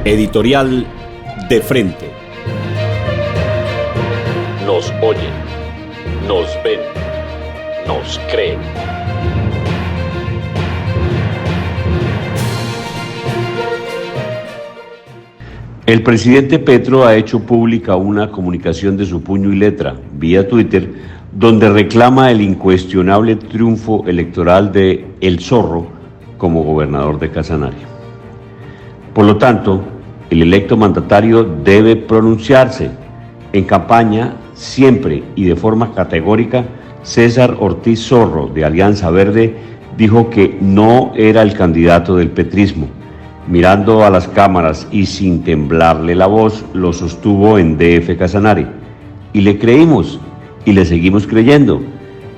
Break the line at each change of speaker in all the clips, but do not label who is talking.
Editorial De Frente. Nos oyen, nos ven, nos creen.
El presidente Petro ha hecho pública una comunicación de su puño y letra, vía Twitter, donde reclama el incuestionable triunfo electoral de El Zorro como gobernador de Casanare. Por lo tanto, el electo mandatario debe pronunciarse. En campaña, siempre y de forma categórica, César Ortiz Zorro, de Alianza Verde, dijo que no era el candidato del petrismo. Mirando a las cámaras y sin temblarle la voz, lo sostuvo en DF Casanare. Y le creímos, y le seguimos creyendo.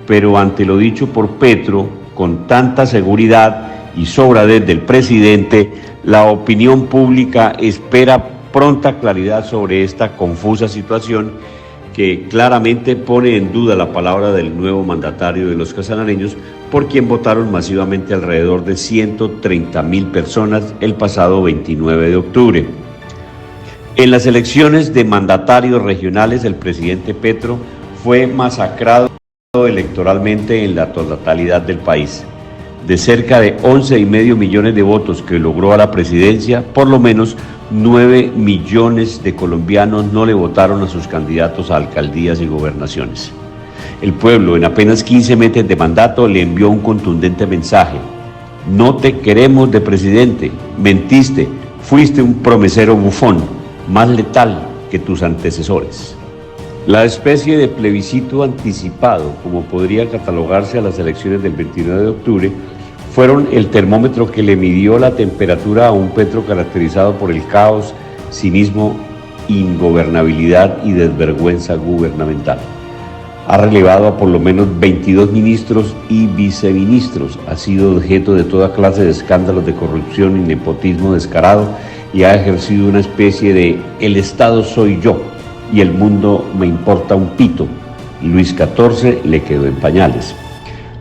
Pero ante lo dicho por Petro, con tanta seguridad y sobradez del presidente, la opinión pública espera pronta claridad sobre esta confusa situación que claramente pone en duda la palabra del nuevo mandatario de los casanareños, por quien votaron masivamente alrededor de 130,000 personas el pasado 29 de octubre. En las elecciones de mandatarios regionales, el presidente Petro fue masacrado electoralmente en la totalidad del país. De cerca de 11,5 millones de votos que logró a la presidencia, por lo menos 9 millones de colombianos no le votaron a sus candidatos a alcaldías y gobernaciones. El pueblo, en apenas 15 meses de mandato, le envió un contundente mensaje: no te queremos de presidente, mentiste, fuiste un promesero bufón, más letal que tus antecesores. La especie de plebiscito anticipado, como podría catalogarse a las elecciones del 29 de octubre, fueron el termómetro que le midió la temperatura a un Petro caracterizado por el caos, cinismo, ingobernabilidad y desvergüenza gubernamental. Ha relevado a por lo menos 22 ministros y viceministros, ha sido objeto de toda clase de escándalos de corrupción y nepotismo descarado y ha ejercido una especie de "el Estado soy yo y el mundo me importa un pito". Luis XIV le quedó en pañales.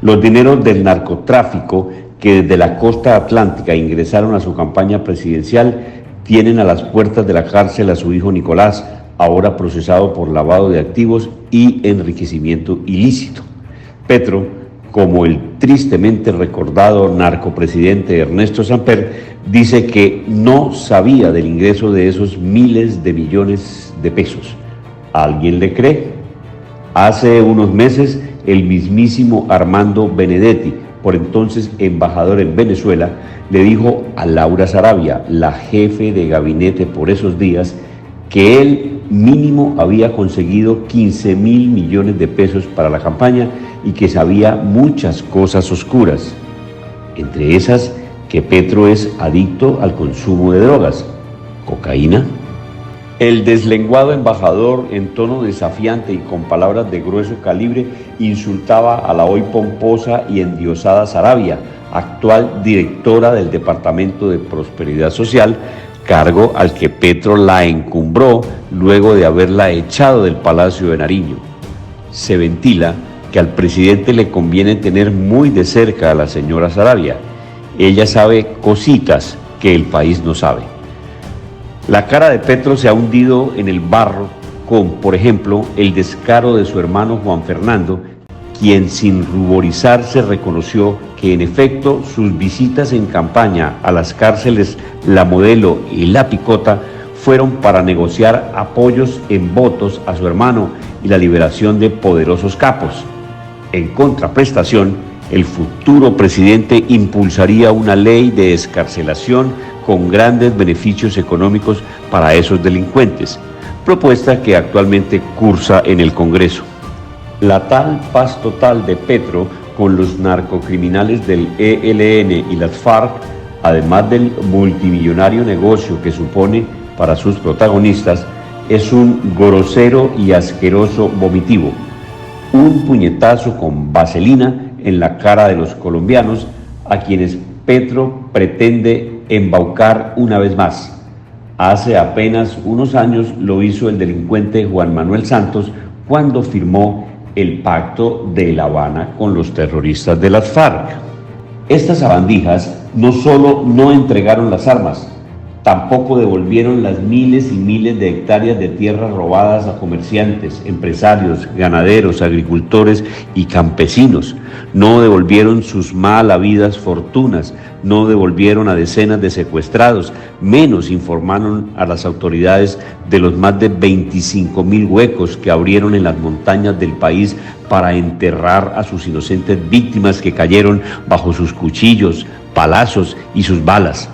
Los dineros del narcotráfico que desde la costa atlántica ingresaron a su campaña presidencial tienen a las puertas de la cárcel a su hijo Nicolás, ahora procesado por lavado de activos y enriquecimiento ilícito. Petro, como el tristemente recordado narcopresidente Ernesto Samper, dice que no sabía del ingreso de esos miles de millones de pesos. ¿Alguien le cree? Hace unos meses, el mismísimo Armando Benedetti, por entonces embajador en Venezuela, le dijo a Laura Sarabia, la jefe de gabinete por esos días, que él mínimo había conseguido 15,000 millones de pesos para la campaña y que sabía muchas cosas oscuras, entre esas que Petro es adicto al consumo de drogas, cocaína. El deslenguado embajador, en tono desafiante y con palabras de grueso calibre, insultaba a la hoy pomposa y endiosada Sarabia, actual directora del Departamento de Prosperidad Social, cargo al que Petro la encumbró luego de haberla echado del Palacio de Nariño. Se ventila que al presidente le conviene tener muy de cerca a la señora Sarabia. Ella sabe cositas que el país no sabe. La cara de Petro se ha hundido en el barro con, por ejemplo, el descaro de su hermano Juan Fernando, quien sin ruborizarse reconoció que en efecto sus visitas en campaña a las cárceles La Modelo y La Picota fueron para negociar apoyos en votos a su hermano y la liberación de poderosos capos. En contraprestación, el futuro presidente impulsaría una ley de excarcelación con grandes beneficios económicos para esos delincuentes, propuesta que actualmente cursa en el Congreso. La tal paz total de Petro con los narcocriminales del ELN y las FARC, además del multimillonario negocio que supone para sus protagonistas, es un grosero y asqueroso vomitivo, un puñetazo con vaselina en la cara de los colombianos a quienes Petro pretende embaucar una vez más. Hace apenas unos años lo hizo el delincuente Juan Manuel Santos cuando firmó el pacto de La Habana con los terroristas de las FARC. Estas sabandijas no solo no entregaron las armas, Tampoco devolvieron las miles y miles de hectáreas de tierras robadas a comerciantes, empresarios, ganaderos, agricultores y campesinos. No devolvieron sus mal habidas fortunas, no devolvieron a decenas de secuestrados, menos informaron a las autoridades de los más de 25.000 huecos que abrieron en las montañas del país para enterrar a sus inocentes víctimas que cayeron bajo sus cuchillos, palazos y sus balas.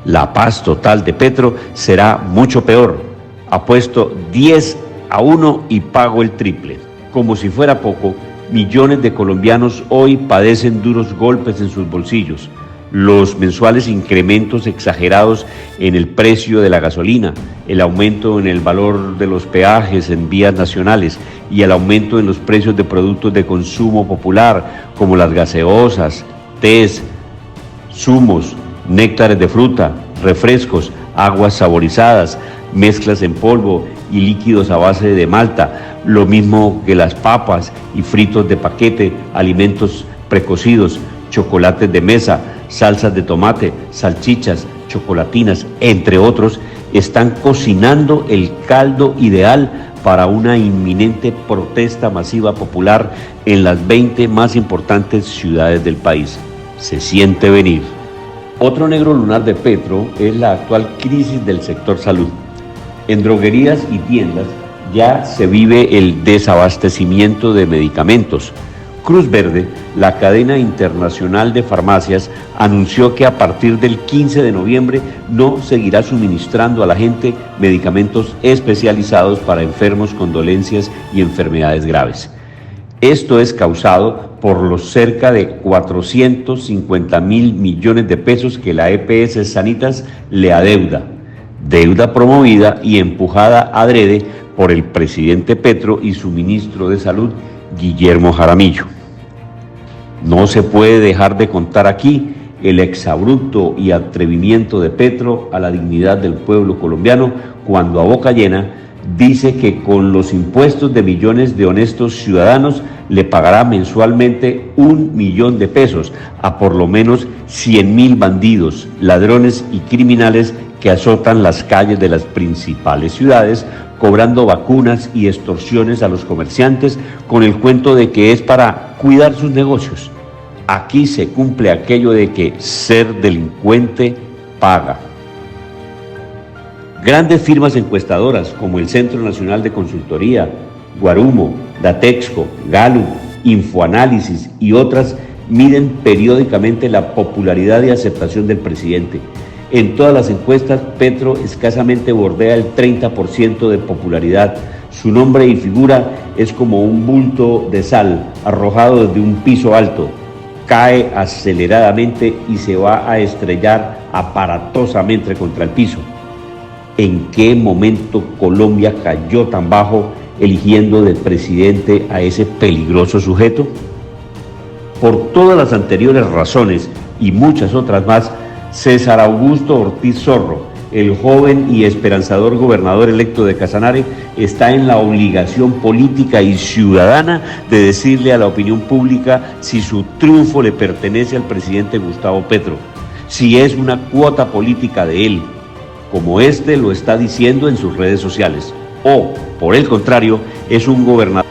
La paz total de Petro será mucho peor. Apuesto 10-1 y pago el triple. Como si fuera poco, millones de colombianos hoy padecen duros golpes en sus bolsillos. Los mensuales incrementos exagerados en el precio de la gasolina, el aumento en el valor de los peajes en vías nacionales y el aumento en los precios de productos de consumo popular como las gaseosas, tés, zumos, néctares de fruta, refrescos, aguas saborizadas, mezclas en polvo y líquidos a base de malta, lo mismo que las papas y fritos de paquete, alimentos precocidos, chocolates de mesa, salsas de tomate, salchichas, chocolatinas, entre otros, están cocinando el caldo ideal para una inminente protesta masiva popular en las 20 más importantes ciudades del país. Se siente venir. Otro negro lunar de Petro es la actual crisis del sector salud. En droguerías y tiendas ya se vive el desabastecimiento de medicamentos. Cruz Verde, la cadena internacional de farmacias, anunció que a partir del 15 de noviembre no seguirá suministrando a la gente medicamentos especializados para enfermos con dolencias y enfermedades graves. Esto es causado por los cerca de 450.000 millones de pesos que la EPS Sanitas le adeuda, deuda promovida y empujada adrede por el presidente Petro y su ministro de Salud, Guillermo Jaramillo. No se puede dejar de contar aquí el exabrupto y atrevimiento de Petro a la dignidad del pueblo colombiano cuando a boca llena dice que con los impuestos de millones de honestos ciudadanos le pagará mensualmente 1 millón de pesos a por lo menos 100.000 bandidos, ladrones y criminales que azotan las calles de las principales ciudades, cobrando vacunas y extorsiones a los comerciantes con el cuento de que es para cuidar sus negocios. Aquí se cumple aquello de que ser delincuente paga. Grandes firmas encuestadoras como el Centro Nacional de Consultoría, Guarumo, Datexco, Gallup, Infoanálisis y otras miden periódicamente la popularidad y aceptación del presidente. En todas las encuestas, Petro escasamente bordea el 30% de popularidad. Su nombre y figura es como un bulto de sal arrojado desde un piso alto. Cae aceleradamente y se va a estrellar aparatosamente contra el piso. ¿En qué momento Colombia cayó tan bajo eligiendo de presidente a ese peligroso sujeto? Por todas las anteriores razones y muchas otras más, César Augusto Ortiz Zorro, el joven y esperanzador gobernador electo de Casanare, está en la obligación política y ciudadana de decirle a la opinión pública si su triunfo le pertenece al presidente Gustavo Petro, si es una cuota política de él, como este lo está diciendo en sus redes sociales, o, por el contrario, es un gobernador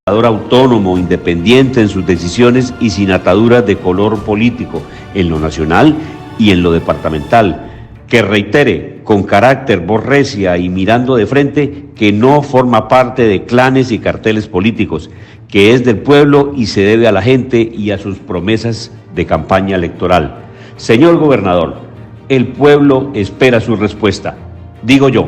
autónomo, independiente en sus decisiones y sin ataduras de color político, en lo nacional y en lo departamental, que reitere con carácter, voz recia y mirando de frente que no forma parte de clanes y carteles políticos, que es del pueblo y se debe a la gente y a sus promesas de campaña electoral. Señor gobernador, el pueblo espera su respuesta. Digo yo,